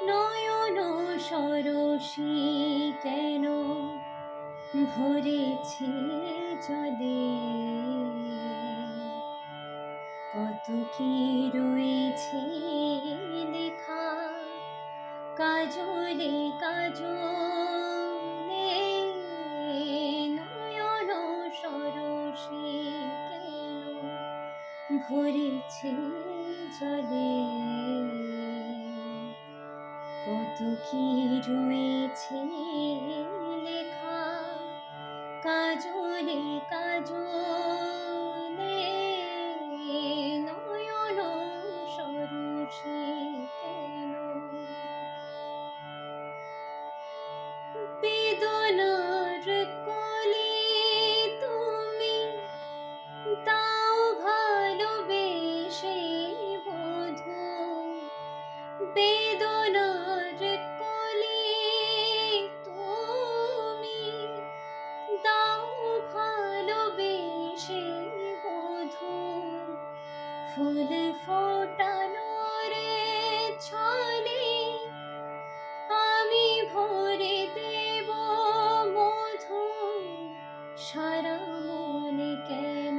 নয়ন সরসী কেন ভরেছে জলে, কত কি রয়েছে লেখা কাজলে কাজলে। নয়ন সরসী কেন ভরেছে জলে, কত কি রয়েছে লেখা কাজলে কাজলে। নয়ন সরসী কেন বেদনার কলি তুমি দাও ভালোবেসে বধূ, বেদনার কলি তুমি দাও ভালোবেসে বধূ। ফুল ফোটানোর ছলে আমি ভরে দেব মধু, সারা মনে কেন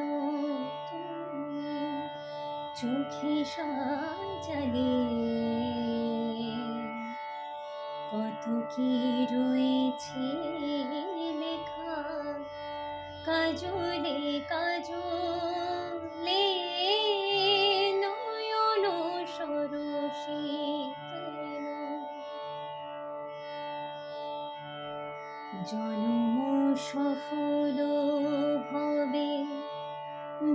তুমি চোখে সাজালে, কত কি রয়েছে লেখা কাজলে কাজলে। নয়ন সরসী কেন জনম সফল হবে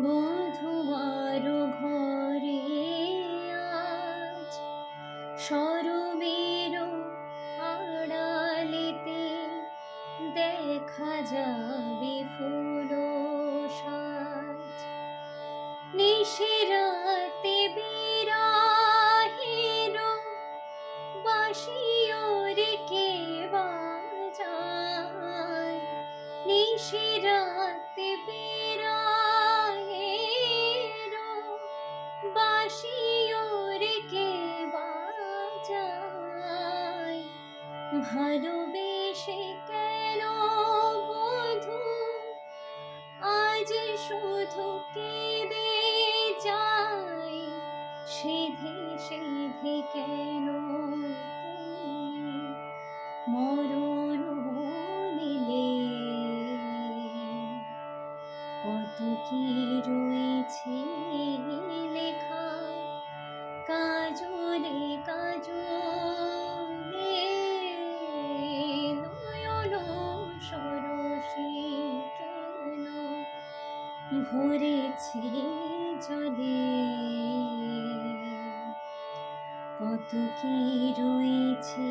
বধূয়ার ঘরে আজ, সরমের আড়ালেতে দেখা যাবে ফুল সাজ। নিশিরাতে বিরাহের বাঁশিওর কে বাজায়, নিশিরাতে বিরাহের বাঁশিওর কে বাজায়। ভালোবেসে কেন বধূ আজ শুধু কেঁদে যায়, সেধে সেধে কেন তুমি মরণ নিলে, কত কি রয়েছে লেখা কাজলে কাজলে। নয়ন সরসী কেন ভরেছে জলে, কত কি রয়েছে